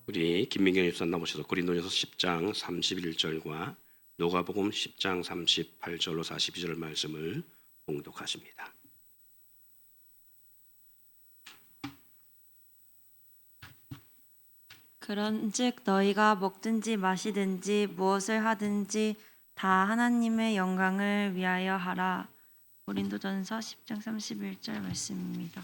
우리 김민경 집사 나오셔서 고린도전서 10장 31절과 누가복음 10장 38절로 42절 말씀을 봉독하십니다. 그런즉 너희가 먹든지 마시든지 무엇을 하든지 다 하나님의 영광을 위하여 하라. 고린도전서 10장 31절 말씀입니다.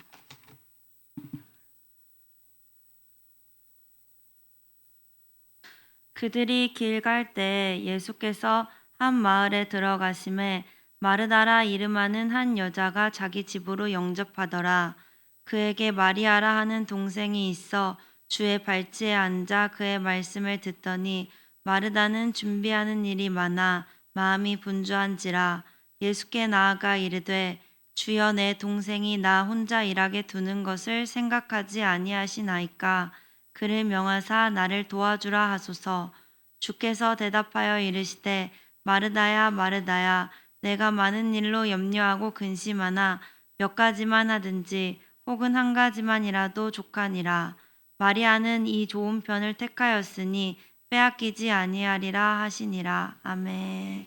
그들이 길 갈 때 예수께서 한 마을에 들어가심에 마르다라 이름하는 한 여자가 자기 집으로 영접하더라. 그에게 마리아라 하는 동생이 있어 주의 발치에 앉아 그의 말씀을 듣더니 마르다는 준비하는 일이 많아 마음이 분주한지라. 예수께 나아가 이르되 주여, 내 동생이 나 혼자 일하게 두는 것을 생각하지 아니하시나이까. 그를 명하사 나를 도와주라 하소서. 주께서 대답하여 이르시되 마르다야 마르다야, 내가 많은 일로 염려하고 근심하나 몇 가지만 하든지 혹은 한 가지만이라도 족하니라. 마리아는 이 좋은 편을 택하였으니 빼앗기지 아니하리라 하시니라. 아멘.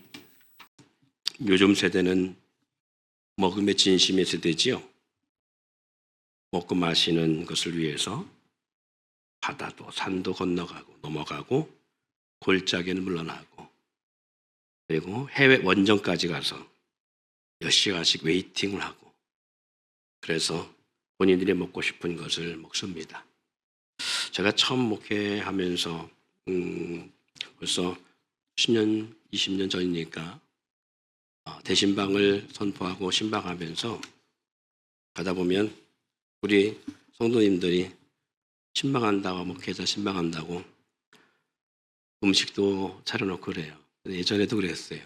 요즘 세대는 먹음의 진심의 세대지요. 먹고 마시는 것을 위해서 바다도 산도 건너가고 넘어가고 골짜기는 물러나고 그리고 해외 원정까지 가서 몇 시간씩 웨이팅을 하고 그래서 본인들이 먹고 싶은 것을 먹습니다. 제가 처음 목회하면서 벌써 10년, 20년 전이니까 대신방을 선포하고 신방하면서 가다 보면 우리 성도님들이 신방한다고 목회자 신방한다고 음식도 차려놓고 그래요. 예전에도 그랬어요.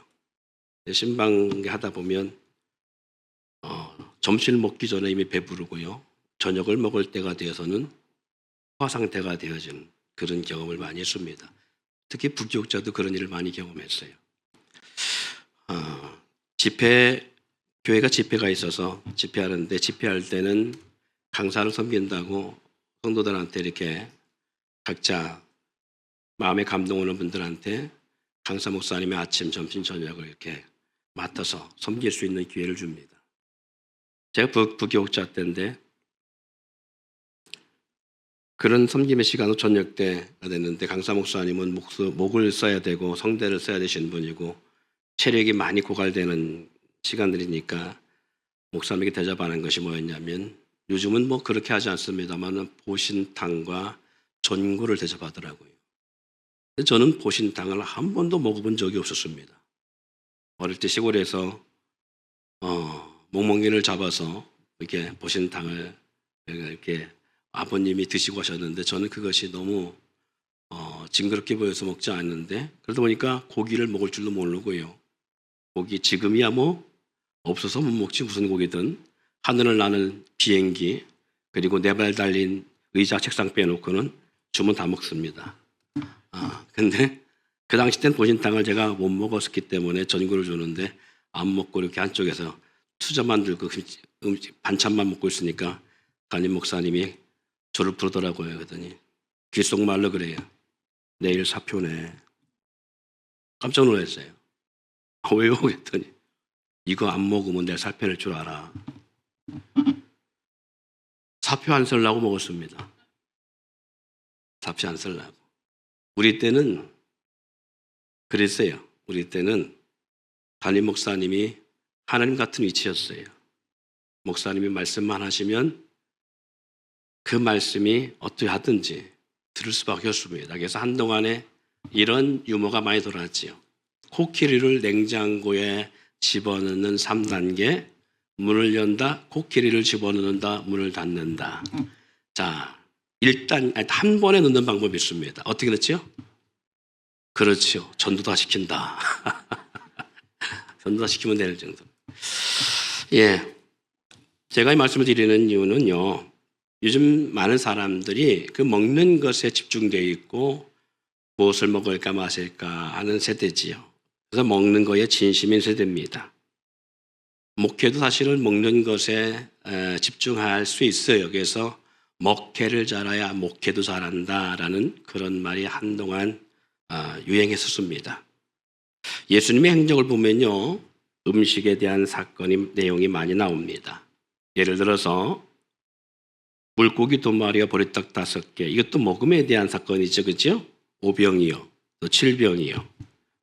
신방 하다 보면 점심을 먹기 전에 이미 배부르고요. 저녁을 먹을 때가 되어서는 소화 상태가 되어진 그런 경험을 많이 했습니다. 특히 부교육자도 그런 일을 많이 경험했어요. 교회가 집회가 있어서 집회하는데 집회할 때는 강사를 섬긴다고 성도들한테 이렇게 각자 마음에 감동 오는 분들한테 강사 목사님의 아침, 점심, 저녁을 이렇게 맡아서 섬길 수 있는 기회를 줍니다. 제가 부교육자 때인데 그런 섬김의 시간은 저녁 때가 됐는데 강사 목사님은 목을 써야 되고 성대를 써야 되시는 분이고 체력이 많이 고갈되는 시간들이니까 목사님에게 대접하는 것이 뭐였냐면 요즘은 뭐 그렇게 하지 않습니다만 보신탕과 전구를 대접하더라고요. 저는 보신탕을 한 번도 먹어본 적이 없었습니다. 어릴 때 시골에서 멍멍이를 잡아서 이렇게 보신탕을 이렇게 아버님이 드시고 하셨는데 저는 그것이 너무 징그럽게 보여서 먹지 않는데 그러다 보니까 고기를 먹을 줄도 모르고요. 고기 지금이야 뭐 없어서 못 먹지 무슨 고기든 하늘을 나는 비행기 그리고 네 발 달린 의자 책상 빼놓고는 주면 다 먹습니다. 근데 그 당시 땐 보신탕을 제가 못 먹었기 때문에 전구를 주는데 안 먹고 이렇게 한쪽에서 투자만 들고 반찬만 먹고 있으니까 담임 목사님이 저를 부르더라고요. 그러더니 귓속말로 그래요. 내일 사표네. 깜짝 놀랐어요. 왜요? 그랬더니 이거 안 먹으면 내일 살 빼낼 줄 알아. 사표 안 쓰려고 먹었습니다. 사표 안 쓰려고. 우리 때는 그랬어요. 우리 때는 담임 목사님이 하나님 같은 위치였어요. 목사님이 말씀만 하시면 그 말씀이 어떻게 하든지 들을 수밖에 없습니다. 그래서 한동안에 이런 유머가 많이 돌았지요. 코끼리를 냉장고에 집어넣는 3단계, 문을 연다, 코끼리를 집어넣는다, 문을 닫는다. 자, 일단 한 번에 넣는 방법이 있습니다. 어떻게 넣죠? 그렇죠. 전도 다 시킨다. 전도 다 시키면 될 정도. 예, 제가 이 말씀을 드리는 이유는요. 요즘 많은 사람들이 그 먹는 것에 집중되어 있고 무엇을 먹을까 마실까 하는 세대지요. 그래서 먹는 거에 진심인 세대입니다. 목회도 사실은 먹는 것에 집중할 수 있어요. 그래서 먹회를 잘해야 목회도 잘한다라는 그런 말이 한동안 유행했었습니다. 예수님의 행적을 보면요, 음식에 대한 내용이 많이 나옵니다. 예를 들어서 물고기 2마리와 보리떡 5개, 이것도 먹음에 대한 사건이죠, 그렇죠? 5병이요, 또 7병이요.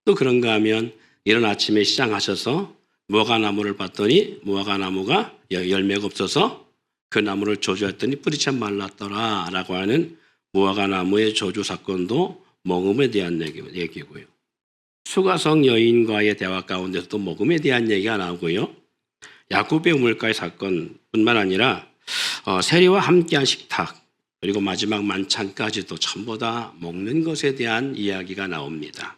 또 그런가 하면 이른 아침에 시장하셔서 무화과나무를 봤더니 무화과나무가 열매가 없어서 그 나무를 저주했더니 뿌리 참 말랐더라 라고 하는 무화과나무의 저주 사건도 먹음에 대한 얘기고요. 수가성 여인과의 대화 가운데서도 먹음에 대한 얘기가 나오고요. 야곱의 우물가의 사건뿐만 아니라 세리와 함께한 식탁, 그리고 마지막 만찬까지도 전부 다 먹는 것에 대한 이야기가 나옵니다.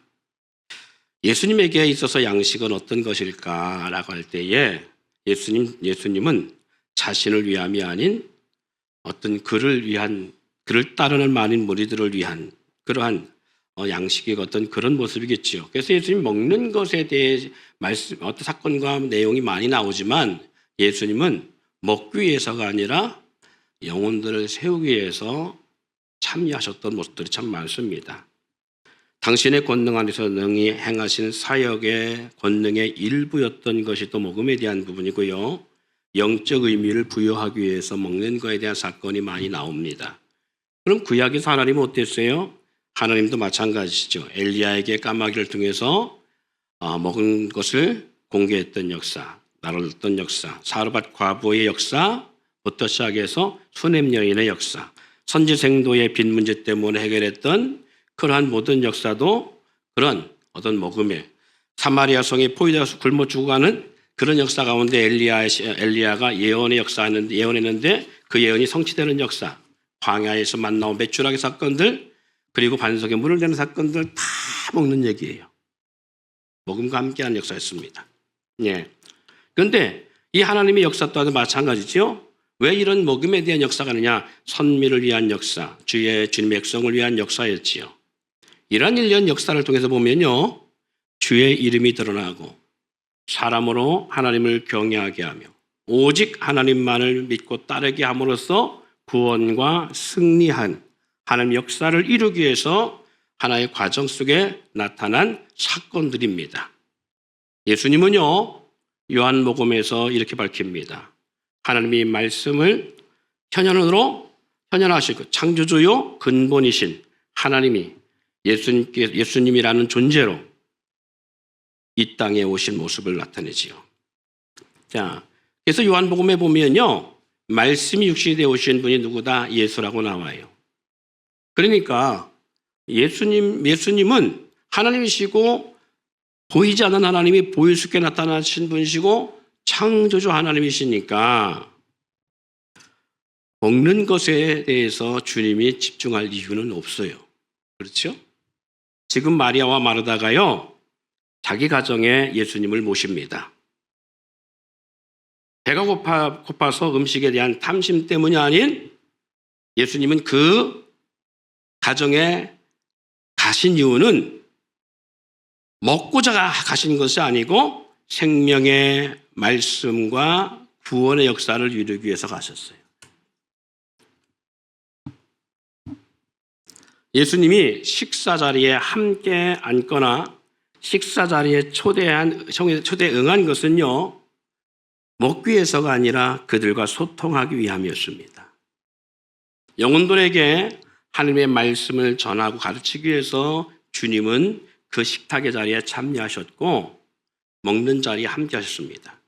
예수님에게 있어서 양식은 어떤 것일까라고 할 때에 예수님은 자신을 위함이 아닌 어떤 그를 따르는 많은 무리들을 위한 그러한 양식의 어떤 그런 모습이겠지요. 그래서 예수님 먹는 것에 대해 어떤 사건과 내용이 많이 나오지만 예수님은 먹기 위해서가 아니라 영혼들을 세우기 위해서 참여하셨던 모습들이 참 많습니다. 당신의 권능 안에서 능히 행하신 사역의 권능의 일부였던 것이 또 먹음에 대한 부분이고요. 영적 의미를 부여하기 위해서 먹는 것에 대한 사건이 많이 나옵니다. 그럼 구약에서 하나님은 어땠어요? 하나님도 마찬가지시죠. 엘리야에게 까마귀를 통해서 먹은 것을 공개했던 역사, 나눴던 역사, 사르밧 과부의 역사부터 시작해서 수넴 여인의 역사, 선지생도의 빈 문제 때문에 해결했던 그러한 모든 역사도 그런 어떤 먹음에 사마리아 성에 포위되어서 굶어 죽어가는 그런 역사 가운데 엘리야가 예언했는데 그 예언이 성취되는 역사, 광야에서 만나온 메추라기 사건들, 그리고 반석에 물을 대는 사건들 다 먹는 얘기예요. 먹음과 함께하는 역사였습니다. 예. 그런데 이 하나님의 역사 또한 마찬가지죠. 왜 이런 먹음에 대한 역사가 아니냐? 선미를 위한 역사, 주님의 백성을 위한 역사였지요. 이러한 일련 역사를 통해서 보면요, 주의 이름이 드러나고 사람으로 하나님을 경외하게 하며 오직 하나님만을 믿고 따르게 함으로써 구원과 승리한 하나님의 역사를 이루기 위해서 하나의 과정 속에 나타난 사건들입니다. 예수님은요, 요한복음에서 이렇게 밝힙니다. 하나님이 말씀을 현현하시고 창조주요 근본이신 하나님이 예수님이라는 존재로 이 땅에 오신 모습을 나타내지요. 자, 그래서 요한복음에 보면요, 말씀이 육신이 되어 오신 분이 누구다? 예수라고 나와요. 그러니까 예수님은 하나님이시고 보이지 않는 하나님이 보일 수 있게 나타나신 분이시고 창조주 하나님이시니까 먹는 것에 대해서 주님이 집중할 이유는 없어요. 그렇죠? 지금 마리아와 마르다가요, 자기 가정에 예수님을 모십니다. 배가 고파서 음식에 대한 탐심 때문이 아닌 예수님은 그 가정에 가신 이유는 먹고자 가신 것이 아니고 생명의 말씀과 구원의 역사를 이루기 위해서 가셨어요. 예수님이 식사 자리에 함께 앉거나 식사 자리에 초대에 응한 것은요, 먹기 위해서가 아니라 그들과 소통하기 위함이었습니다. 영혼들에게 하나님의 말씀을 전하고 가르치기 위해서 주님은 그 식탁의 자리에 참여하셨고 먹는 자리에 함께 하셨습니다.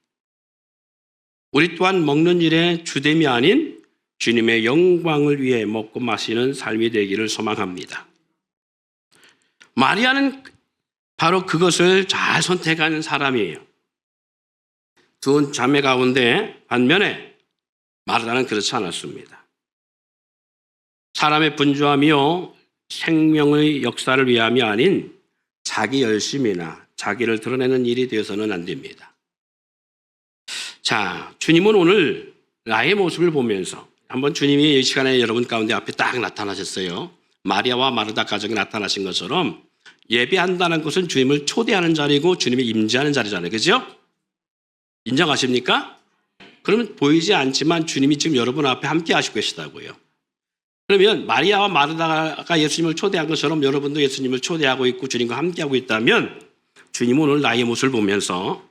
우리 또한 먹는 일에 주됨이 아닌 주님의 영광을 위해 먹고 마시는 삶이 되기를 소망합니다. 마리아는 바로 그것을 잘 선택하는 사람이에요. 두 자매 가운데 반면에 마르다는 그렇지 않았습니다. 사람의 분주함이요, 생명의 역사를 위함이 아닌 자기 열심이나 자기를 드러내는 일이 되어서는 안 됩니다. 자, 주님은 오늘 나의 모습을 보면서 한번 주님이 이 시간에 여러분 가운데 앞에 딱 나타나셨어요. 마리아와 마르다 가정에 나타나신 것처럼 예배한다는 것은 주님을 초대하는 자리고 주님이 임재하는 자리잖아요. 그죠? 인정하십니까? 그러면 보이지 않지만 주님이 지금 여러분 앞에 함께 하시고 계시다고요. 그러면 마리아와 마르다가 예수님을 초대한 것처럼 여러분도 예수님을 초대하고 있고 주님과 함께하고 있다면 주님은 오늘 나의 모습을 보면서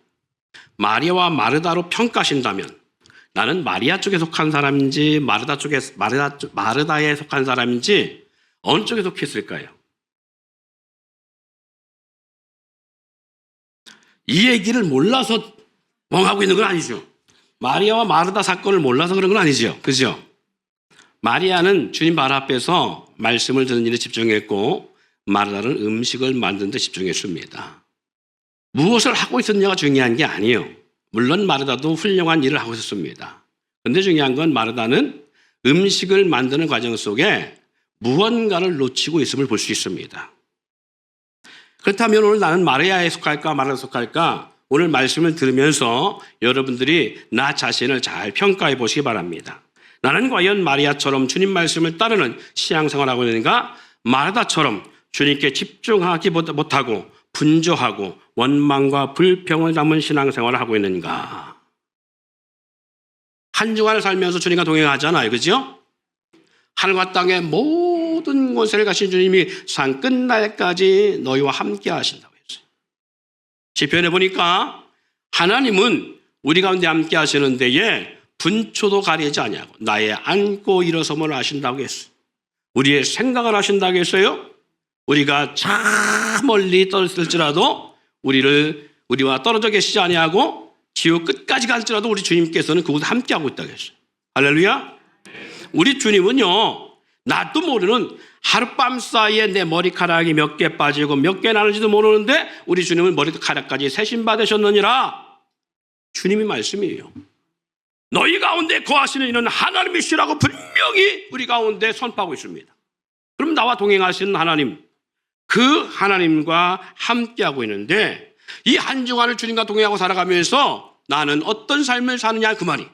마리아와 마르다로 평가하신다면 나는 마리아 쪽에 속한 사람인지 마르다에 속한 사람인지 어느 쪽에 속했을까요? 이 얘기를 몰라서 멍하고 있는 건 아니죠. 마리아와 마르다 사건을 몰라서 그런 건 아니죠. 그죠? 마리아는 주님 발 앞에서 말씀을 듣는 일에 집중했고 마르다는 음식을 만드는 데 집중했습니다. 무엇을 하고 있었냐가 중요한 게 아니에요. 물론 마르다도 훌륭한 일을 하고 있었습니다. 그런데 중요한 건 마르다는 음식을 만드는 과정 속에 무언가를 놓치고 있음을 볼 수 있습니다. 그렇다면 오늘 나는 마리아에 속할까 마르다에 속할까? 오늘 말씀을 들으면서 여러분들이 나 자신을 잘 평가해 보시기 바랍니다. 나는 과연 마리아처럼 주님 말씀을 따르는 신앙생활을 하고 있는가? 마르다처럼 주님께 집중하지 못하고 분조하고 원망과 불평을 담은 신앙생활을 하고 있는가? 한 주간을 살면서 주님과 동행하잖아요. 그죠? 하늘과 땅의 모든 곳을 가신 주님이 산 끝날까지 너희와 함께 하신다고 했어요. 시편에 보니까 하나님은 우리 가운데 함께 하시는 데에 분초도 가리지 아니하고 나의 앉고 일어섬을 하신다고 했어요. 우리의 생각을 하신다고 했어요. 우리가 저 멀리 떨어질지라도 우리와 떨어져 계시지 아니하고 지옥 끝까지 갈지라도 우리 주님께서는 그곳에 함께하고 있다고 했어요. 할렐루야. 우리 주님은요, 나도 모르는 하룻밤 사이에 내 머리카락이 몇 개 빠지고 몇 개 나는지도 모르는데 우리 주님은 머리카락까지 세신 받으셨느니라. 주님이 말씀이에요. 너희 가운데 거하시는 이는 하나님이시라고 분명히 우리 가운데 선포하고 있습니다. 그럼 나와 동행하시는 하나님, 그 하나님과 함께하고 있는데 이 한 주간을 주님과 동행하고 살아가면서 나는 어떤 삶을 사느냐 그 말이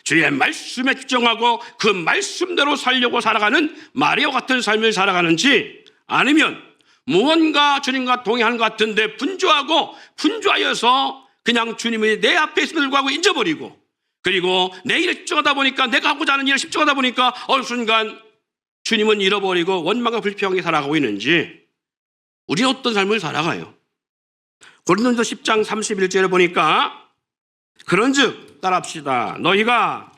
주의 말씀에 집중하고 그 말씀대로 살려고 살아가는 마리아 같은 삶을 살아가는지 아니면 무언가 주님과 동행하는 것 같은데 분주하여서 그냥 주님이 내 앞에 있음을 불구하고 잊어버리고 그리고 내 일에 집중하다 보니까 내가 하고자 하는 일에 집중하다 보니까 어느 순간 주님은 잃어버리고 원망과 불평하게 살아가고 있는지 우리는 어떤 삶을 살아가요? 고린도서 10장 31절에 보니까 그런즉 따라합시다. 너희가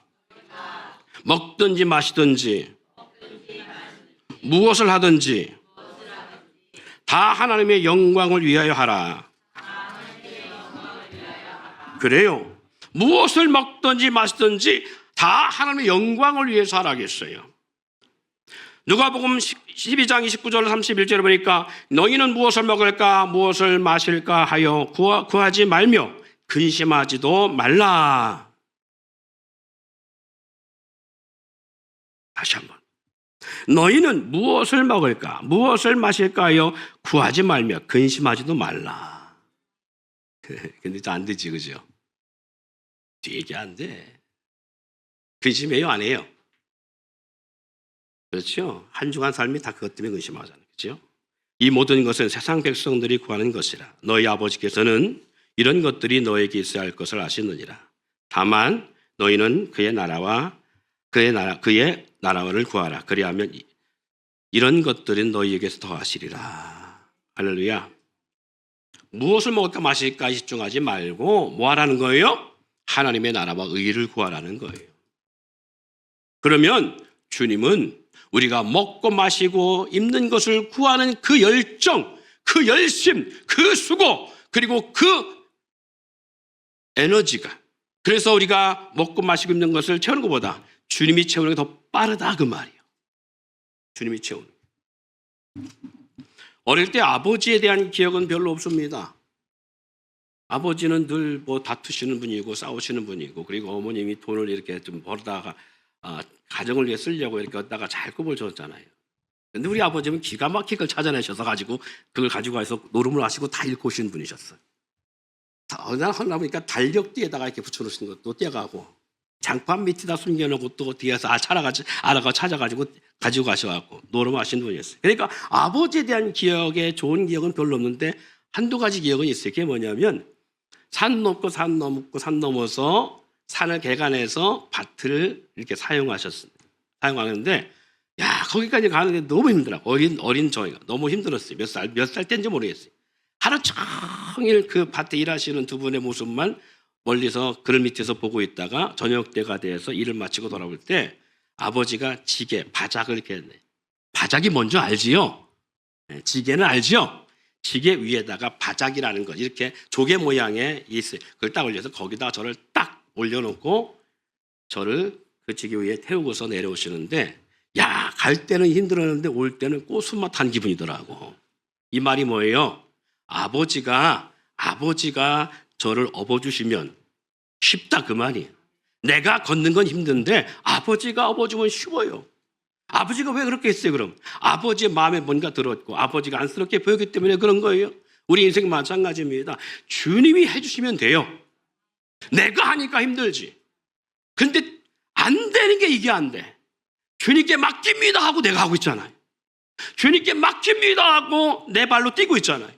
먹든지 마시든지 무엇을 하든지 다 하나님의 영광을 위하여 하라. 그래요. 무엇을 먹든지 마시든지 다 하나님의 영광을 위해서 하라겠어요. 누가복음 12장 29절 31절에 보니까 너희는 무엇을 먹을까 무엇을 마실까 하여 구하지 말며 근심하지도 말라. 다시 한번. 너희는 무엇을 먹을까 무엇을 마실까 하여 구하지 말며 근심하지도 말라. 근데 안 되지, 그죠? 되게 안 돼. 근심해요, 안 해요? 그렇죠? 한 주간 삶이 다 그것 때문에 근심하잖아요. 그렇죠? 이 모든 것은 세상 백성들이 구하는 것이라. 너희 아버지께서는 이런 것들이 너에게 있어야 할 것을 아시느니라. 다만 너희는 그의 나라를 구하라. 그리하면 이런 것들은 너희에게서 더하시리라. 할렐루야. 무엇을 먹을까 마실까 집중하지 말고 뭐 하라는 거예요? 하나님의 나라와 의를 구하라는 거예요. 그러면 주님은 우리가 먹고 마시고 입는 것을 구하는 그 열정, 그 열심, 그 수고, 그리고 그 에너지가 그래서 우리가 먹고 마시고 입는 것을 채우는 것보다 주님이 채우는 게 더 빠르다 그 말이에요. 주님이 채우는. 어릴 때 아버지에 대한 기억은 별로 없습니다. 아버지는 늘 뭐 다투시는 분이고 싸우시는 분이고 그리고 어머님이 돈을 이렇게 좀 벌다가 가정을 위해 쓰려고 이렇게 얻다가 잘 꿈을 줬잖아요. 근데 우리 아버지는 기가 막히게 그걸 찾아내셔서 가지고 그걸 가지고 와서 노름을 하시고 다 읽고 오시는 분이셨어요. 어느 날 하나 보니까 달력뒤에다가 이렇게 붙여놓으신 것도 떼가고 장판 밑에다 숨겨놓고 또 뒤에서 알아가 찾아가지고 가지고 가셔갖고 노름하신 분이었어요. 그러니까 아버지에 대한 기억에 좋은 기억은 별로 없는데 한두 가지 기억은 있어요. 그게 뭐냐면 산 넘고 산 넘어서 산을 개간해서 밭을 이렇게 사용하는데 야, 거기까지 가는데 너무 힘들어. 어린 저희가 너무 힘들었어요. 몇 살 때인지 모르겠어요. 하루 종일 그 밭에 일하시는 두 분의 모습만 멀리서 그늘 밑에서 보고 있다가 저녁 때가 돼서 일을 마치고 돌아올 때 아버지가 지게, 바작을 이렇게 했네. 바작이 뭔지 알지요? 네, 지게는 알지요? 지게 위에다가 바작이라는 거 이렇게 조개 모양의 있어요. 그걸 딱 올려서 거기다 저를 딱 올려놓고 저를 그 지게 위에 태우고서 내려오시는데 야, 갈 때는 힘들었는데 올 때는 꽃순맛한 기분이더라고. 이 말이 뭐예요? 아버지가 저를 업어주시면 쉽다 그 말이. 내가 걷는 건 힘든데 아버지가 업어주면 쉬워요. 아버지가 왜 그렇게 했어요 그럼? 아버지의 마음에 뭔가 들었고 아버지가 안쓰럽게 보였기 때문에 그런 거예요. 우리 인생 마찬가지입니다. 주님이 해주시면 돼요. 내가 하니까 힘들지. 근데 안 되는 게 이게 안 돼. 주님께 맡깁니다 하고 내가 하고 있잖아요. 주님께 맡깁니다 하고 내 발로 뛰고 있잖아요.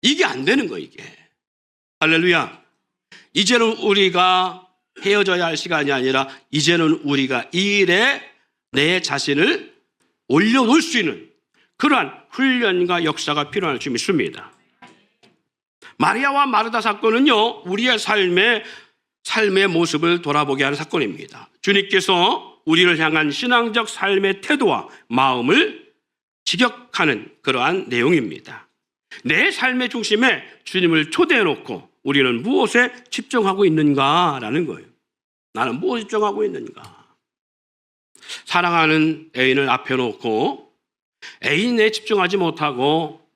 이게 안 되는 거예요 이게. 할렐루야. 이제는 우리가 헤어져야 할 시간이 아니라 이제는 우리가 이 일에 내 자신을 올려놓을 수 있는 그러한 훈련과 역사가 필요할 줄 믿습니다. 마리아와 마르다 사건은요, 우리의 삶의 모습을 돌아보게 하는 사건입니다. 주님께서 우리를 향한 신앙적 삶의 태도와 마음을 직역하는 그러한 내용입니다. 내 삶의 중심에 주님을 초대해놓고 우리는 무엇에 집중하고 있는가라는 거예요. 나는 무엇에 집중하고 있는가? 사랑하는 애인을 앞에 놓고 애인에 집중하지 못하고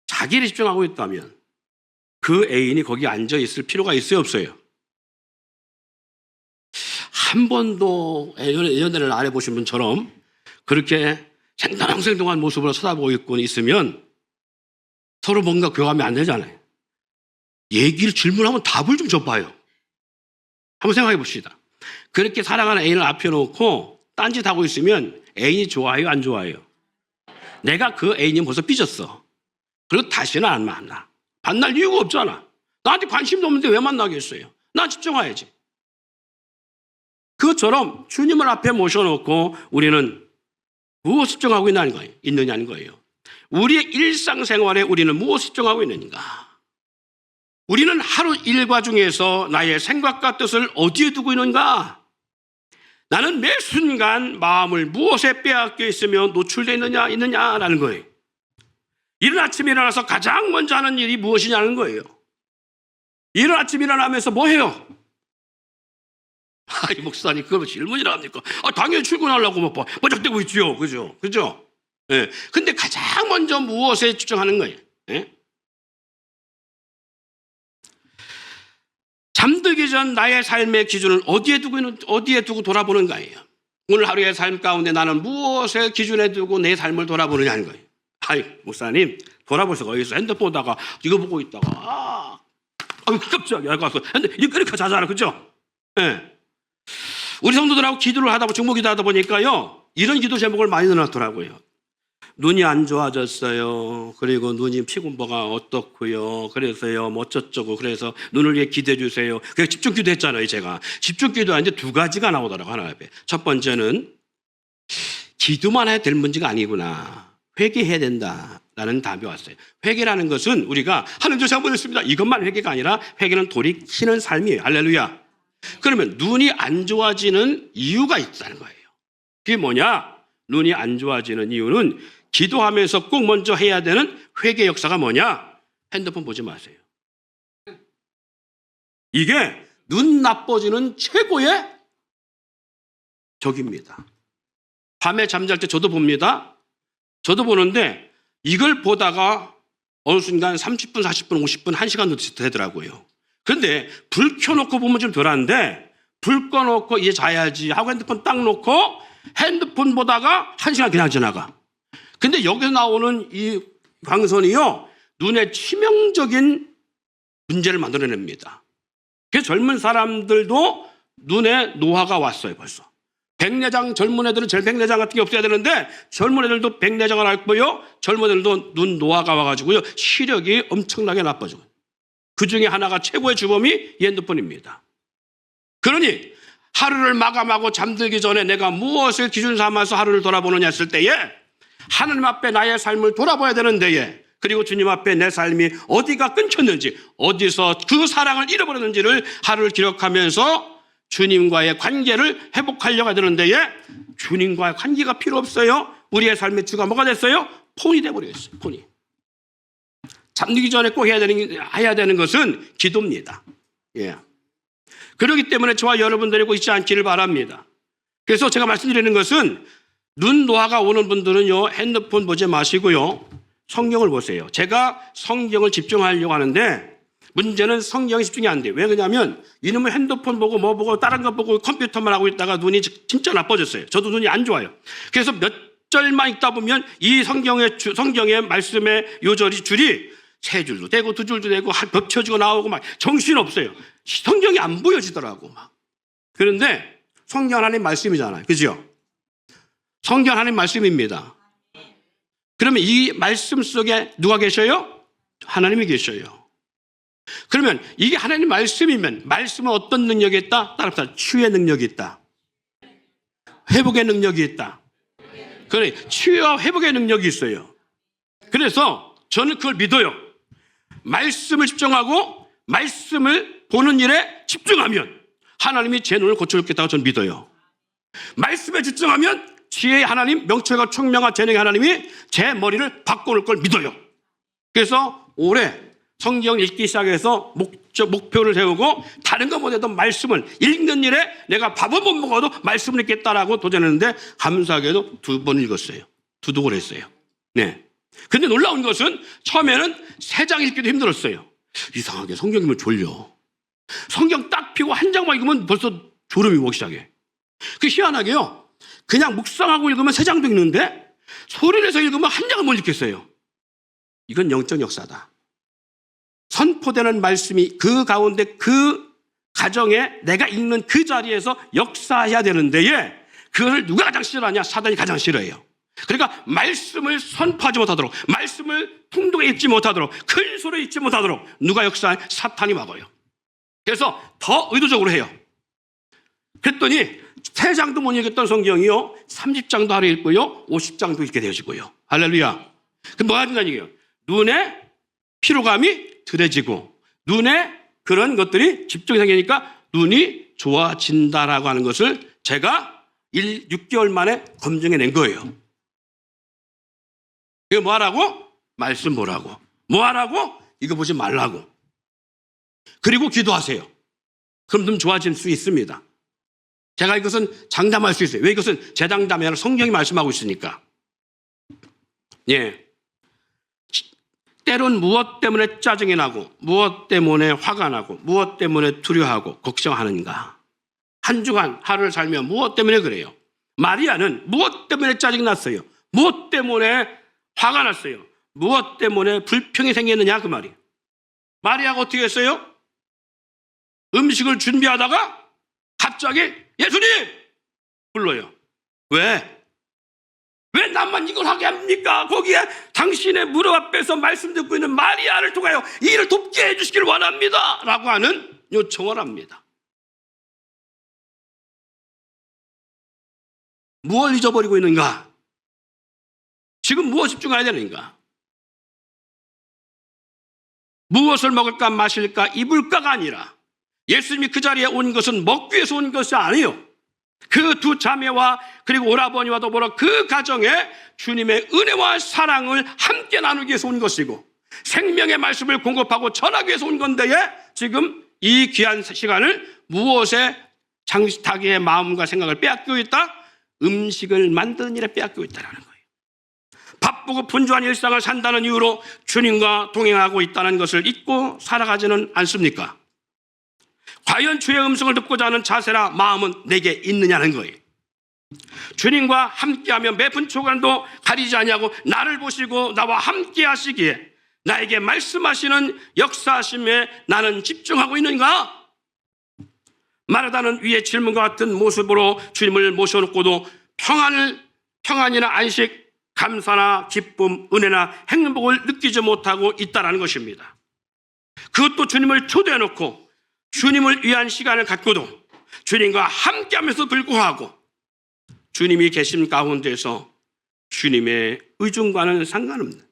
자기를 집중하고 있다면 그 애인이 거기 앉아 있을 필요가 있어요, 없어요? 한 번도 연애를 안 해보신 분처럼 그렇게 생동생동한 모습으로 쳐다보고 있고 있으면 서로 뭔가 교감이 안 되잖아요. 얘기를 질문하면 답을 좀 줘봐요. 한번 생각해 봅시다. 그렇게 사랑하는 애인을 앞에 놓고 딴짓하고 있으면 애인이 좋아해요, 안 좋아해요? 내가 그 애인이 벌써 삐졌어. 그리고 다시는 안 만나. 만날 이유가 없잖아. 나한테 관심도 없는데 왜 만나겠어요? 난 집중해야지. 그것처럼 주님을 앞에 모셔놓고 우리는 무엇에 집중하고 있느냐는 거예요. 우리의 일상생활에 우리는 무엇에 집중하고 있는가? 우리는 하루 일과 중에서 나의 생각과 뜻을 어디에 두고 있는가? 나는 매 순간 마음을 무엇에 빼앗겨 있으며 노출되어 있느냐라는 거예요. 이른 아침에 일어나서 가장 먼저 하는 일이 무엇이냐는 거예요. 이른 아침 일어나면서 뭐 해요? 이 목사님, 그거 질문이라 합니까? 당연히 출근하려고 머적대고 있지요. 그죠? 예. 근데 가장 먼저 무엇에 집중하는 거예요? 예? 잠들기 전 나의 삶의 기준을 어디에 두고 돌아보는가예요. 오늘 하루의 삶 가운데 나는 무엇에 기준에 두고 내 삶을 돌아보느냐는 거예요. 목사님, 돌아볼 수가 어디 있어? 핸드폰 보다가 이거 보고 있다가 깜짝이야. 근데 이렇게 자잖아, 그죠? 예. 우리 성도들하고 기도를 하다 보니 중보기도 하다 보니까요, 이런 기도 제목을 많이 넣어놨더라고요. 눈이 안 좋아졌어요. 그리고 눈이 피곤보가 어떻고요. 그래서요, 뭐 어쩌고. 그래서 눈을 위해 기도해 주세요. 그래서 집중기도 했잖아요, 제가. 집중기도 하는데 두 가지가 나오더라고요, 하나 앞에. 첫 번째는 기도만 해야 될 문제가 아니구나. 회개해야 된다라는 답이 왔어요. 회개라는 것은 우리가 하나님 잘못했습니다. 이것만 회개가 아니라 회개는 돌이키는 삶이에요. 할렐루야. 그러면 눈이 안 좋아지는 이유가 있다는 거예요. 그게 뭐냐? 눈이 안 좋아지는 이유는 기도하면서 꼭 먼저 해야 되는 회개 역사가 뭐냐? 핸드폰 보지 마세요. 이게 눈 나빠지는 최고의 적입니다. 밤에 잠잘 때 저도 봅니다. 저도 보는데 이걸 보다가 어느 순간 30분, 40분, 50분, 1시간도 되더라고요. 근데 불 켜놓고 보면 좀 덜한데 불 꺼놓고 이제 자야지 하고 핸드폰 딱 놓고 핸드폰 보다가 1시간 그냥 지나가. 근데 여기서 나오는 이 광선이요, 눈에 치명적인 문제를 만들어냅니다. 그래서 젊은 사람들도 눈에 노화가 왔어요, 벌써. 백내장, 젊은 애들은 백내장 같은 게 없어야 되는데 젊은 애들도 백내장을 앓고요, 젊은 애들도 눈 노화가 와가지고요, 시력이 엄청나게 나빠져요. 그 중에 하나가 최고의 주범이 이 핸드폰입니다. 그러니 하루를 마감하고 잠들기 전에 내가 무엇을 기준 삼아서 하루를 돌아보느냐 했을 때에 하나님 앞에 나의 삶을 돌아봐야 되는 데에, 그리고 주님 앞에 내 삶이 어디가 끊겼는지, 어디서 그 사랑을 잃어버렸는지를 하루를 기록하면서 주님과의 관계를 회복하려고 하는 데에 주님과의 관계가 필요 없어요. 우리의 삶의 주가 뭐가 됐어요? 폰이 돼버렸어요. 폰이. 잠들기 전에 꼭 해야 되는 것은 기도입니다. 예. 그렇기 때문에 저와 여러분들이 꼭 잊지 않기를 바랍니다. 그래서 제가 말씀드리는 것은 눈 노화가 오는 분들은요, 핸드폰 보지 마시고요, 성경을 보세요. 제가 성경을 집중하려고 하는데 문제는 성경에 집중이 안 돼요. 왜 그러냐면 이놈의 핸드폰 보고 뭐 보고 다른 거 보고 컴퓨터만 하고 있다가 눈이 진짜 나빠졌어요. 저도 눈이 안 좋아요. 그래서 몇 절만 읽다 보면 이 성경의 말씀의 요절이 줄이 세 줄도 되고 두 줄도 되고 겹쳐지고 나오고 막 정신없어요. 성경이 안 보여지더라고 막. 그런데 성경 하나님 말씀이잖아요. 그죠? 성경 하나님 말씀입니다. 그러면 이 말씀 속에 누가 계셔요? 하나님이 계셔요. 그러면 이게 하나님 말씀이면 말씀은 어떤 능력이 있다? 따라서 치유의 능력이 있다. 회복의 능력이 있다. 그래, 치유와 회복의 능력이 있어요. 그래서 저는 그걸 믿어요. 말씀을 집중하고 말씀을 보는 일에 집중하면 하나님이 제 눈을 고쳐주겠다고 저는 믿어요. 말씀에 집중하면 지혜의 하나님, 명철과 총명과 재능의 하나님이 제 머리를 바꿔놓을 걸 믿어요. 그래서 올해 성경 읽기 시작해서 목표를 세우고 다른 거 못해도 말씀을 읽는 일에 내가 밥은 못 먹어도 말씀을 읽겠다라고 도전했는데 감사하게도 2번 읽었어요. 두독을 했어요. 네. 근데 놀라운 것은 처음에는 3장 읽기도 힘들었어요. 이상하게 성경이면 졸려. 성경 딱 펴고 한 장만 읽으면 벌써 졸음이 오기 시작해. 그 희한하게요. 그냥 묵상하고 읽으면 3장도 읽는데 소리를 내서 읽으면 한 장을 못 읽겠어요. 이건 영적 역사다. 선포되는 말씀이 그 가운데 그 가정에 내가 읽는 그 자리에서 역사해야 되는데 그것을 누가 가장 싫어하냐? 사단이 가장 싫어해요. 그러니까 말씀을 선포하지 못하도록, 말씀을 풍성하게 읽지 못하도록, 큰 소리에 읽지 못하도록 누가 역사해? 사탄이 막아요. 그래서 더 의도적으로 해요. 그랬더니 3장도 못 읽었던 성경이요 30장도 하루 읽고요 50장도 읽게 되어지고요. 할렐루야. 그럼 뭐가 된다는 얘기예요? 눈에 피로감이 덜해지고 눈에 그런 것들이 집중이 생기니까 눈이 좋아진다라고 하는 것을 제가 6개월 만에 검증해낸 거예요. 이거 뭐 하라고? 말씀 보라고. 뭐 하라고? 이거 보지 말라고. 그리고 기도하세요. 그럼 좀 좋아질 수 있습니다. 제가 이것은 장담할 수 있어요. 왜 이것은 제 장담이 아니라 성경이 말씀하고 있으니까. 예. 때론 무엇 때문에 짜증이 나고 무엇 때문에 화가 나고 무엇 때문에 두려워하고 걱정하는가. 한 주간 하루를 살면 무엇 때문에 그래요? 마리아는 무엇 때문에 짜증이 났어요? 무엇 때문에 화가 났어요? 무엇 때문에 불평이 생겼느냐 그 말이에요. 마리아가 어떻게 했어요? 음식을 준비하다가 갑자기 예수님! 불러요. 왜? 왜 나만 이걸 하게 합니까? 거기에 당신의 무릎 앞에서 말씀 듣고 있는 마리아를 통하여 이 일을 돕게 해주시길 원합니다. 라고 하는 요청을 합니다. 무엇을 잊어버리고 있는가? 지금 무엇에 집중해야 되는가? 무엇을 먹을까 마실까 입을까가 아니라 예수님이 그 자리에 온 것은 먹기 위해서 온 것이 아니에요. 그 2 자매와 그리고 오라버니와 더불어 그 가정에 주님의 은혜와 사랑을 함께 나누기 위해서 온 것이고 생명의 말씀을 공급하고 전하기 위해서 온 건데에 지금 이 귀한 시간을 무엇에 장식하기의 마음과 생각을 빼앗기고 있다? 음식을 만드는 일에 빼앗기고 있다는 거예요. 바쁘고 분주한 일상을 산다는 이유로 주님과 동행하고 있다는 것을 잊고 살아가지는 않습니까? 과연 주의 음성을 듣고자 하는 자세나 마음은 내게 있느냐는 거예요. 주님과 함께하며 매 분초간도 가리지 아니하고 나를 보시고 나와 함께 하시기에 나에게 말씀하시는 역사하심에 나는 집중하고 있는가? 마르다는 위의 질문과 같은 모습으로 주님을 모셔놓고도 평안이나 안식, 감사나 기쁨, 은혜나 행복을 느끼지 못하고 있다는 것입니다. 그것도 주님을 초대해놓고 주님을 위한 시간을 갖고도 주님과 함께하면서 불구하고 주님이 계신 가운데서 주님의 의중과는 상관없는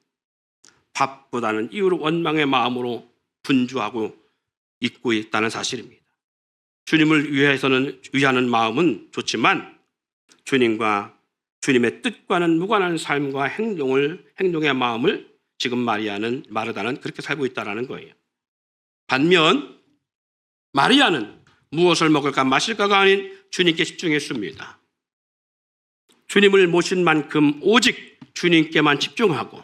밥보다는 이유로 원망의 마음으로 분주하고 있고 있다는 사실입니다. 주님을 위하는 마음은 좋지만 주님과 주님의 뜻과는 무관한 삶과 행동의 마음을 지금 마르다는 그렇게 살고 있다는 거예요. 반면 마리아는 무엇을 먹을까 마실까가 아닌 주님께 집중했습니다. 주님을 모신 만큼 오직 주님께만 집중하고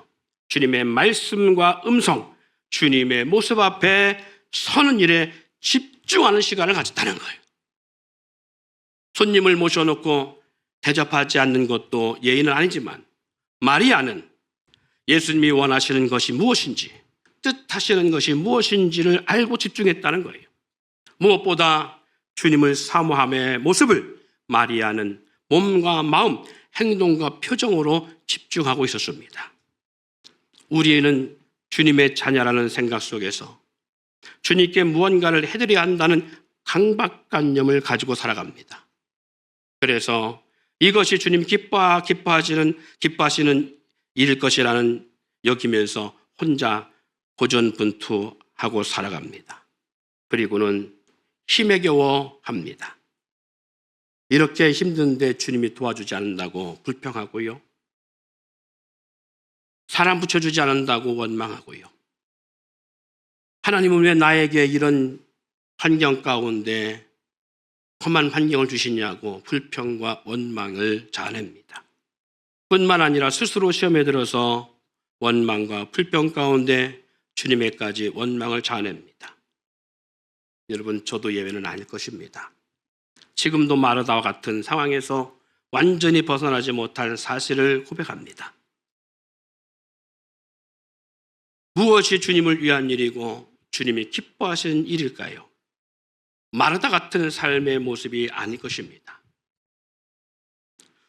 주님의 말씀과 음성, 주님의 모습 앞에 서는 일에 집중하는 시간을 가졌다는 거예요. 손님을 모셔놓고 대접하지 않는 것도 예의는 아니지만 마리아는 예수님이 원하시는 것이 무엇인지, 뜻하시는 것이 무엇인지를 알고 집중했다는 거예요. 무엇보다 주님을 사모함의 모습을 마리아는 몸과 마음, 행동과 표정으로 집중하고 있었습니다. 우리는 주님의 자녀라는 생각 속에서 주님께 무언가를 해드려야 한다는 강박관념을 가지고 살아갑니다. 그래서 이것이 주님 기뻐하시는 일일 것이라는 여기면서 혼자 고전분투하고 살아갑니다. 그리고는 힘에 겨워 합니다. 이렇게 힘든데 주님이 도와주지 않는다고 불평하고요. 사람 붙여주지 않는다고 원망하고요. 하나님은 왜 나에게 이런 환경 가운데 험한 환경을 주시냐고 불평과 원망을 자아냅니다. 뿐만 아니라 스스로 시험에 들어서 원망과 불평 가운데 주님에까지 원망을 자아냅니다. 여러분, 저도 예외는 아닐 것입니다. 지금도 마르다와 같은 상황에서 완전히 벗어나지 못할 사실을 고백합니다. 무엇이 주님을 위한 일이고 주님이 기뻐하시는 일일까요? 마르다 같은 삶의 모습이 아닐 것입니다.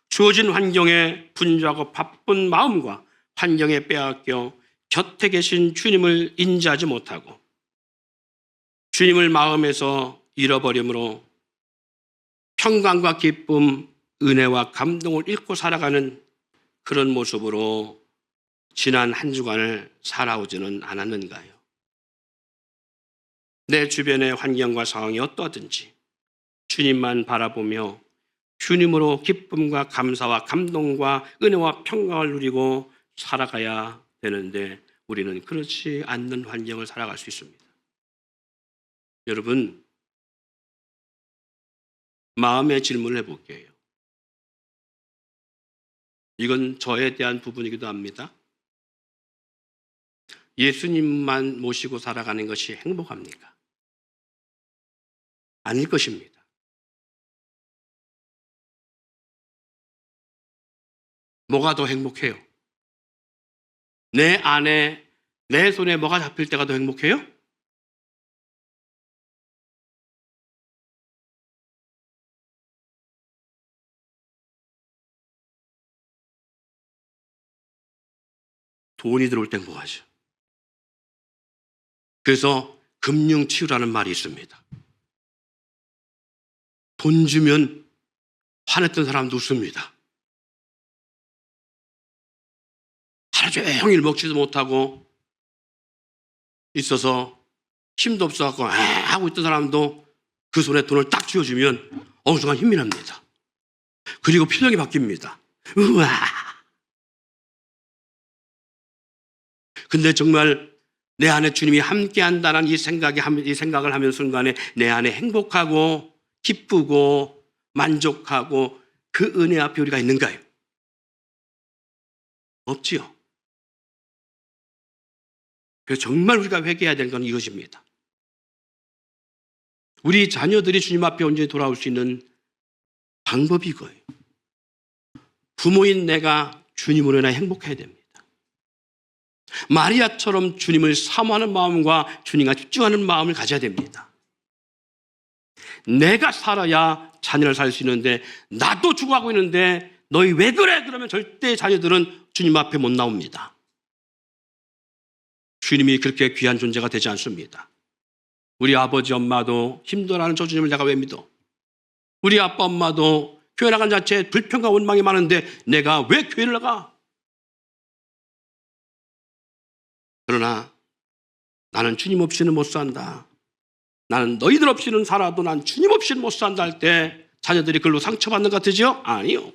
주어진 환경에 분주하고 바쁜 마음과 환경에 빼앗겨 곁에 계신 주님을 인지하지 못하고 주님을 마음에서 잃어버림으로 평강과 기쁨, 은혜와 감동을 잃고 살아가는 그런 모습으로 지난 한 주간을 살아오지는 않았는가요? 내 주변의 환경과 상황이 어떠하든지 주님만 바라보며 주님으로 기쁨과 감사와 감동과 은혜와 평강을 누리고 살아가야 되는데 우리는 그렇지 않는 환경을 살아갈 수 있습니다. 여러분, 마음의 질문을 해볼게요. 이건 저에 대한 부분이기도 합니다. 예수님만 모시고 살아가는 것이 행복합니까? 아닐 것입니다. 뭐가 더 행복해요? 내 안에, 내 손에 뭐가 잡힐 때가 더 행복해요? 돈이 들어올 때 행복하죠. 그래서 금융치유라는 말이 있습니다. 돈 주면 화냈던 사람도 웃습니다. 하루 종일 먹지도 못하고 있어서 힘도 없어갖고 하고 있던 사람도 그 손에 돈을 딱 쥐어주면 어느 순간 힘이 납니다. 그리고 표정이 바뀝니다. 우와! 근데 정말 내 안에 주님이 함께한다는 이 생각을 하는 순간에 내 안에 행복하고 기쁘고 만족하고 그 은혜 앞에 우리가 있는가요? 없지요. 그래서 정말 우리가 회개해야 되는 건 이것입니다. 우리 자녀들이 주님 앞에 온전히 돌아올 수 있는 방법이 이거예요. 부모인 내가 주님으로 인해 행복해야 됩니다. 마리아처럼 주님을 사모하는 마음과 주님과 집중하는 마음을 가져야 됩니다. 내가 살아야 자녀를 살 수 있는데 나도 죽어가고 있는데 너희 왜 그래? 그러면 절대 자녀들은 주님 앞에 못 나옵니다. 주님이 그렇게 귀한 존재가 되지 않습니다. 우리 아버지 엄마도 힘들어하는 저 주님을 내가 왜 믿어? 우리 아빠 엄마도 교회 나간 자체에 불평과 원망이 많은데 내가 왜 교회를 나가? 그러나 나는 주님 없이는 못 산다. 나는 너희들 없이는 살아도 난 주님 없이는 못 산다 할 때 자녀들이 그걸로 상처받는 것 같으죠? 아니요.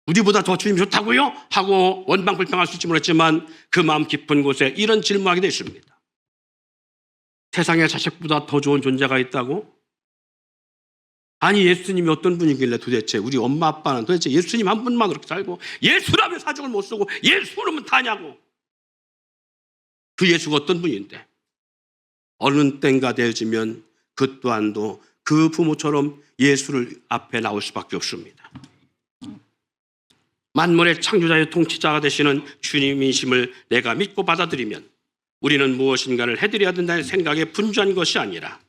우리보다 더 주님 좋다고요? 하고 원망 불평할 수 있을지 모르겠지만 그 마음 깊은 곳에 이런 질문하게 되어 있습니다. 세상에 자식보다 더 좋은 존재가 있다고? 아니 예수님이 어떤 분이길래 도대체 우리 엄마 아빠는 도대체 예수님 한 분만 그렇게 살고 예수라면 사정을 못 쓰고 예수라면 다냐고. 그 예수가 어떤 분인데 어느 때인가 되어지면 그 또한도 그 부모처럼 예수를 앞에 나올 수밖에 없습니다. 만물의 창조자의 통치자가 되시는 주님이심을 내가 믿고 받아들이면 우리는 무엇인가를 해드려야 된다는 생각에 분주한 것이 아니라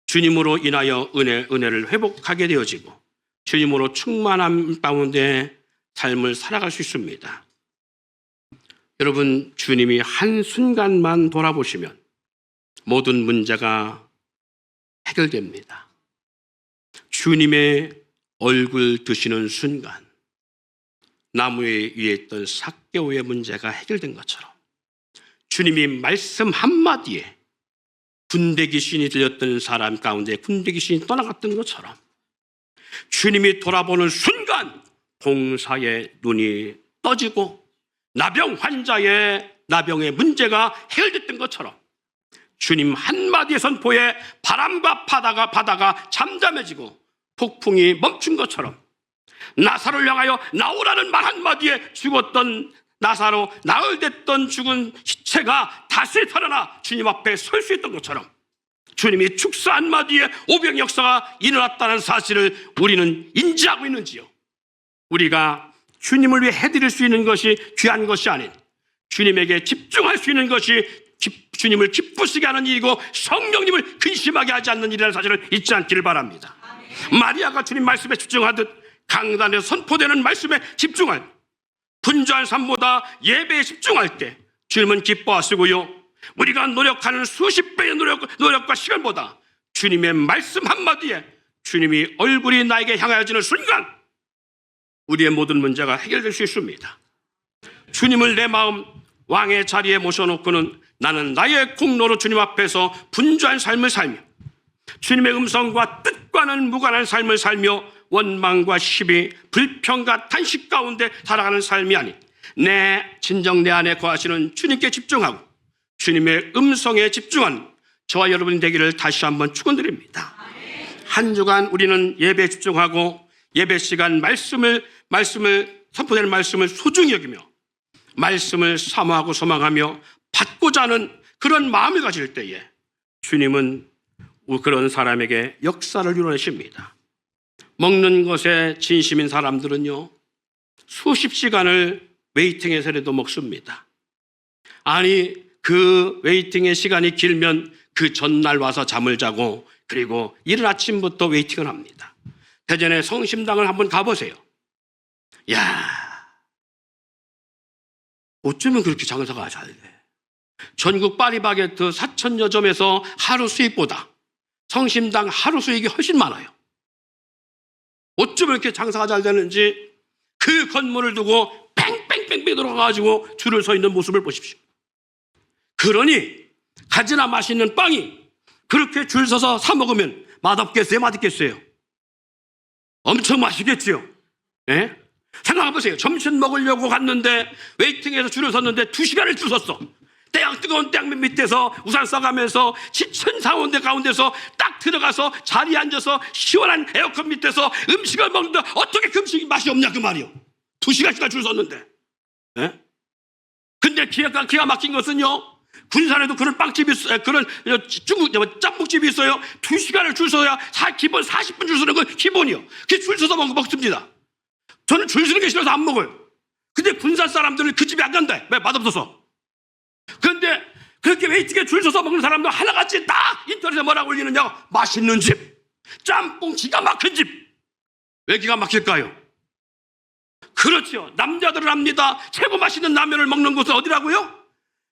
주님으로 인하여 은혜를 회복하게 되어지고 주님으로 충만함 가운데 삶을 살아갈 수 있습니다. 여러분, 주님이 한순간만 돌아보시면 모든 문제가 해결됩니다. 주님의 얼굴 드시는 순간 나무 위에 있던 삭개오의 문제가 해결된 것처럼 주님이 말씀 한마디에 군대 귀신이 들렸던 사람 가운데 군대 귀신이 떠나갔던 것처럼 주님이 돌아보는 순간 봉사의 눈이 떠지고 나병 환자의 나병의 문제가 해결됐던 것처럼 주님 한마디의 선포에 바람과 바다가 잠잠해지고 폭풍이 멈춘 것처럼 나사로를 향하여 나오라는 말 한마디에 죽었던 나사로 나흘됐던 죽은 시체가 다시 살아나 주님 앞에 설 수 있던 것처럼 주님이 축사 한마디에 오병 역사가 일어났다는 사실을 우리는 인지하고 있는지요? 우리가 주님을 위해 해드릴 수 있는 것이 귀한 것이 아닌 주님에게 집중할 수 있는 것이 주님을 기쁘시게 하는 일이고 성령님을 근심하게 하지 않는 일이라는 사실을 잊지 않기를 바랍니다. 마리아가 주님 말씀에 집중하듯 강단에서 선포되는 말씀에 집중할 분주한 삶보다 예배에 집중할 때 주님은 기뻐하시고요, 우리가 노력하는 수십 배의 노력과 시간보다 주님의 말씀 한마디에 주님이 얼굴이 나에게 향하여지는 순간 우리의 모든 문제가 해결될 수 있습니다. 주님을 내 마음 왕의 자리에 모셔놓고는 나는 나의 공로로 주님 앞에서 분주한 삶을 살며 주님의 음성과 뜻과는 무관한 삶을 살며 원망과 시비, 불평과 탄식 가운데 살아가는 삶이 아닌 진정 내 안에 거하시는 주님께 집중하고 주님의 음성에 집중한 저와 여러분이 되기를 다시 한번 축원드립니다. 한 주간 우리는 예배에 집중하고 예배 시간 말씀을 선포되는 말씀을 소중히 여기며 말씀을 사모하고 소망하며 받고자 하는 그런 마음을 가질 때에 주님은 그런 사람에게 역사를 이루어내십니다. 먹는 것에 진심인 사람들은요, 수십 시간을 웨이팅해서라도 먹습니다. 아니, 그 웨이팅의 시간이 길면 그 전날 와서 잠을 자고 그리고 이른 아침부터 웨이팅을 합니다. 대전에 성심당을 한번 가보세요. 야, 어쩌면 그렇게 장사가 잘 돼. 전국 파리바게트 4,000여 점에서 하루 수익보다 성심당 하루 수익이 훨씬 많아요. 어쩌면 이렇게 장사가 잘 되는지 그 건물을 두고 뺑뺑뺑뺑 돌아가가지고 줄을 서 있는 모습을 보십시오. 그러니 가지나 맛있는 빵이 그렇게 줄 서서 사 먹으면 맛없겠어요? 맛있겠어요? 엄청 맛있겠지요? 예? 생각해보세요. 점심 먹으려고 갔는데 웨이팅해서 줄을 섰는데 2시간을 줄 섰어. 뜨거운 땅면 밑에서 우산 써가면서 지친 상온대 가운데서 딱 들어가서 자리에 앉아서 시원한 에어컨 밑에서 음식을 먹는데 어떻게 그 음식이 맛이 없냐 그 말이요. 2시간씩이나 줄 섰는데. 예? 근데 기가 막힌 것은요, 군산에도 그런 빵집이 있어요. 그런 짬뽕집이 있어요. 2시간을 줄 서야 기본 40분 줄 서는 건 기본이요. 그 줄 서서 먹습니다. 저는 줄 서는 게 싫어서 안 먹어요. 근데 군산 사람들은 그 집에 안 간대. 왜? 맛없어서. 그런데 그렇게 웨이팅에 줄 서서 먹는 사람도 하나같이 다 인터넷에 뭐라고 올리느냐? 맛있는 집, 짬뽕 기가 막힌 집. 왜 기가 막힐까요? 그렇죠. 남자들은 압니다. 최고 맛있는 라면을 먹는 곳은 어디라고요?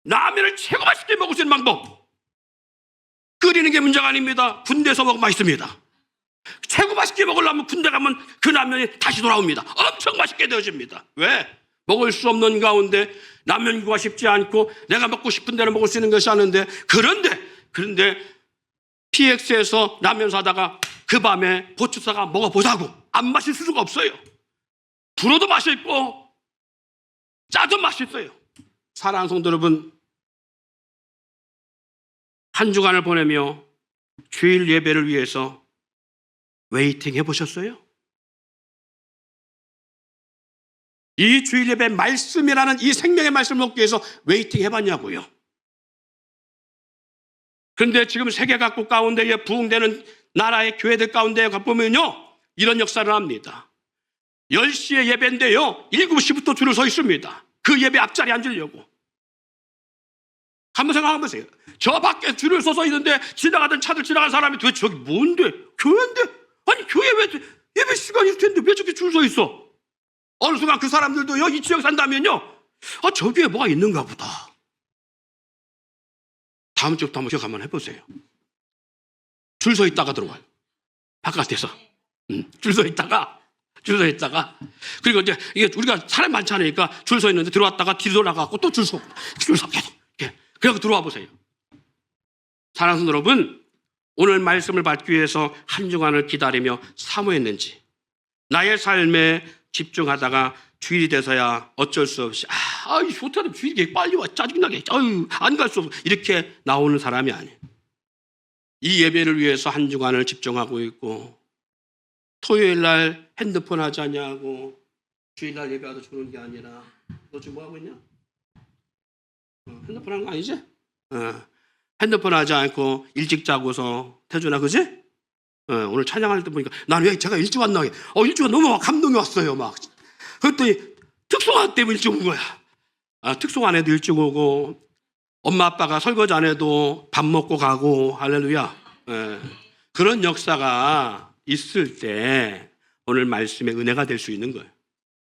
라면을 최고 맛있게 먹을 수 있는 방법. 끓이는 게 문제가 아닙니다. 군대에서 먹으면 맛있습니다. 최고 맛있게 먹으려면 군대 가면 그 라면이 다시 돌아옵니다. 엄청 맛있게 되어집니다. 왜? 먹을 수 없는 가운데 라면 구가 쉽지 않고 내가 먹고 싶은 대로 먹을 수 있는 것이 아닌데, 그런데 PX에서 라면 사다가 그 밤에 고추 사가 먹어보자고 안 마실 수가 없어요. 불어도 맛있고 짜도 맛있어요. 사랑하는 성도 여러분, 한 주간을 보내며 주일 예배를 위해서 웨이팅 해보셨어요? 이 주일 예배 말씀이라는 이 생명의 말씀을 먹기 위해서 웨이팅 해봤냐고요. 그런데 지금 세계 각국 가운데에 부흥되는 나라의 교회들 가운데에 가보면요, 이런 역사를 합니다. 10시에 예배인데요, 7시부터 줄을 서 있습니다. 그 예배 앞자리에 앉으려고. 한번 생각해 보세요. 저 밖에 줄을 서서 있는데 지나가던 차들 지나간 사람이 도대체 저기 뭔데? 교회인데? 아니 교회 왜 예배 시간일 텐데 왜 저렇게 줄 서 있어? 어느 순간 그 사람들도요, 이 지역 산다면요, 저기에 뭐가 있는가 보다. 다음 주부터 한번 기억 한번 해보세요. 줄 서 있다가 들어와요. 바깥에서. 줄 서 있다가. 그리고 이제 이게 우리가 사람 많지 않으니까 줄 서 있는데 들어왔다가 뒤로 나가고 또 줄 서 계속. 그래서 들어와 보세요. 사랑하는 여러분, 오늘 말씀을 받기 위해서 한 주간을 기다리며 사모했는지, 나의 삶에 집중하다가 주일이 돼서야 어쩔 수 없이 좋다면 주일이 빨리 와, 짜증나게, 안 갈 수 없어, 이렇게 나오는 사람이 아니에요. 이 예배를 위해서 한 주간을 집중하고 있고, 토요일 날 핸드폰 하지 않냐고 주일 날 예배하다 주는 게 아니라, 너 지금 뭐 하고 있냐? 핸드폰 하는 거 아니지? 핸드폰 하지 않고 일찍 자고서, 태준아, 그지? 오늘 찬양할 때 보니까 난 왜 제가 일찍 왔나? 일찍 너무 감동이 왔어요. 막 그랬더니 특송안 때문에 일찍 온 거야. 특송 안 해도 일찍 오고, 엄마 아빠가 설거지 안 해도 밥 먹고 가고, 할렐루야. 그런 역사가 있을 때 오늘 말씀의 은혜가 될 수 있는 거예요.